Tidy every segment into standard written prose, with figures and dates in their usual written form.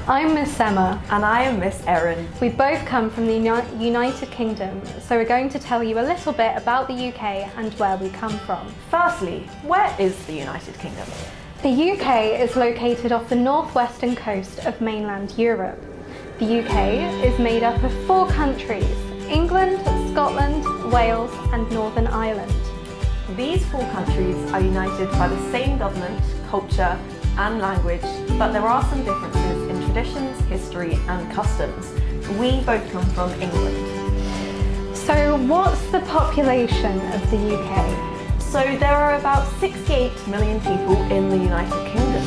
I'm Miss Emma. And I am Miss Erin. We both come from the United Kingdom, so we're going to tell you a little bit about the UK and where we come from. Firstly, where is the United Kingdom? The UK is located off the northwestern coast of mainland Europe. The UK is made up of 4 countries: England, Scotland, Wales and Northern Ireland. These 4 countries are united by the same government, culture and language, but there are some differences in traditions, history and customs. We both come from England. So what's the population of the UK? So there are about 68 million people in the United Kingdom.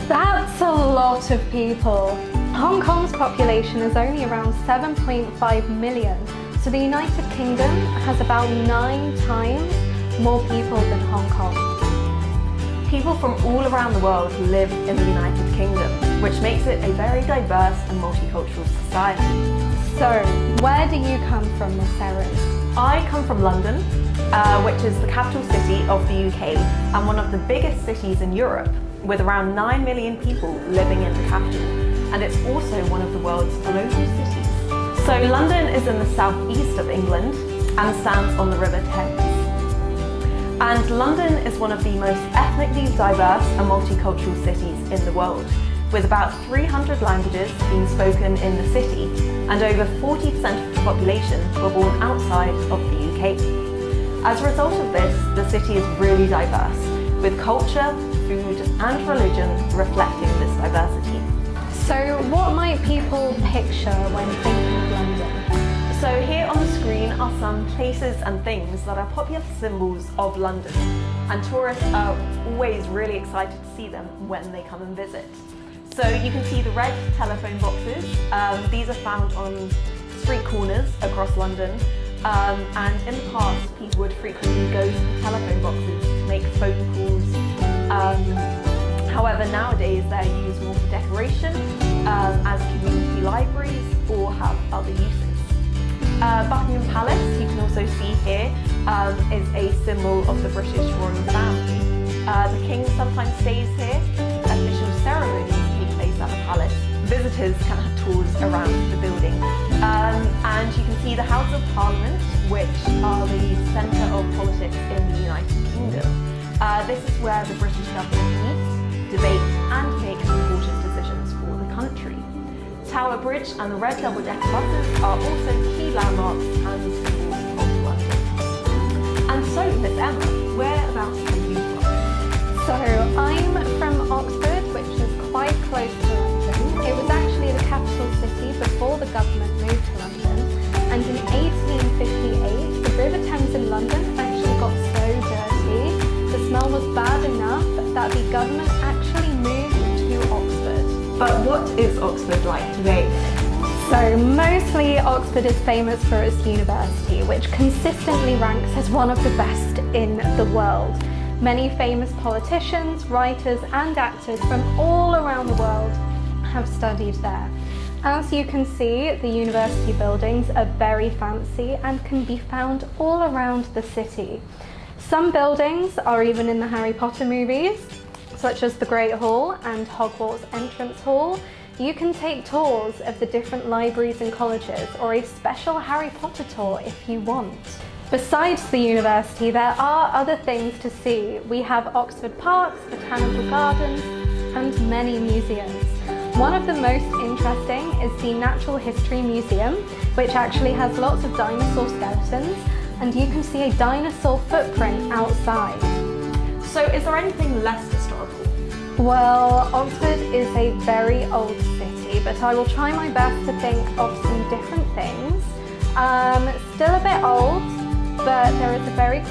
That's a lot of people. Hong Kong's population is only around 7.5 million, so the United Kingdom has about 9 times more people than Hong Kong. People from all around the world live in the United Kingdom, which makes it a very diverse and multicultural society. So, where do you come from, Miss Erin? I come from London, which is the capital city of the UK and one of the biggest cities in Europe, with around 9 million people living in the capital, and it's also one of the world's global cities. So London is in the southeast of England and stands on the River Thames. And London is one of the most ethnically diverse and multicultural cities in the world, with about 300 languages being spoken in the city, and over 40% of the population were born outside of the UK. As a result of this, the city is really diverse, with culture, food and religion reflecting this diversity. So what might people picture when thinking of London? So here on the screen are some places and things that are popular symbols of London, and tourists are always really excited to see them when they come and visit. So you can see the red telephone boxes. These are found on street corners across London, and in the past people would frequently go to the telephone boxes to make phone calls. However, nowadays they're used more for decoration, as community libraries, or have other uses. Buckingham Palace, you can also see here, is a symbol of the British royal family. The King sometimes stays here. Official ceremonies take place at the palace. Visitors can have tours around the building. And you can see the House of Parliament, which are the centre of politics in the United Kingdom. This is where the British government meets, debates and makes important decisions for the country. Tower Bridge and the red double-decker buses are also key landmarks and symbols of London. And so, Miss Emma, whereabouts are you from? So I'm from Oxford, which is quite close to London. It was actually the capital city before the government moved to London. And in 1858, the River Thames in London actually got so dirty, the smell was bad enough that the government actually moved to Oxford. But what is Oxford like today? So mostly Oxford is famous for its university, which consistently ranks as one of the best in the world. Many famous politicians, writers and actors from all around the world have studied there. As you can see, the university buildings are very fancy and can be found all around the city. Some buildings are even in the Harry Potter movies, such as the Great Hall and Hogwarts Entrance Hall. You can take tours of the different libraries and colleges, or a special Harry Potter tour if you want. Besides the university, there are other things to see. We have Oxford Parks, botanical gardens, and many museums. One of the most interesting is the Natural History Museum, which actually has lots of dinosaur skeletons, and you can see a dinosaur footprint outside. So is there anything less historical? Well, Oxford is a very old city, but I will try my best to think of some different things. Still a bit old, but there is a very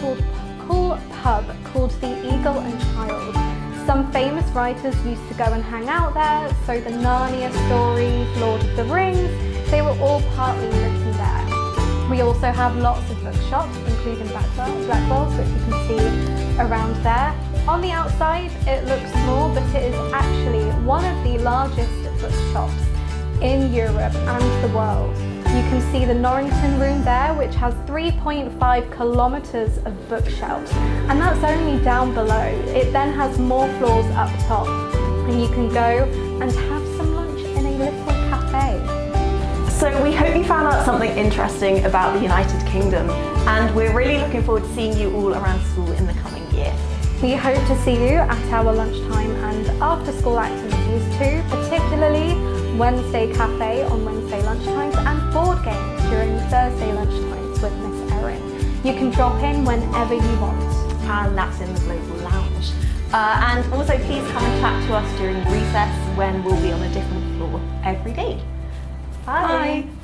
cool pub called the Eagle and Child. Some famous writers used to go and hang out there, so the Narnia stories, Lord of the Rings, they were all partly written there. We also have lots of bookshops, including Blackwell's, which you can see around there. On the outside, it looks small, but it is actually one of the largest bookshops in Europe and the world. You can see the Norrington Room there, which has 3.5 kilometres of bookshelves, and that's only down below. It then has more floors up top, and you can go and have some lunch in a little So we hope you found out something interesting about the United Kingdom, and we're really looking forward to seeing you all around school in the coming year. We hope to see you at our lunchtime and after school activities too, particularly Wednesday Cafe on Wednesday lunchtimes and board games during Thursday lunchtimes with Miss Erin. You can drop in whenever you want. And that's in the Global Lounge. And also please come and chat to us during recess when we'll be on a different floor every day. Bye. Bye.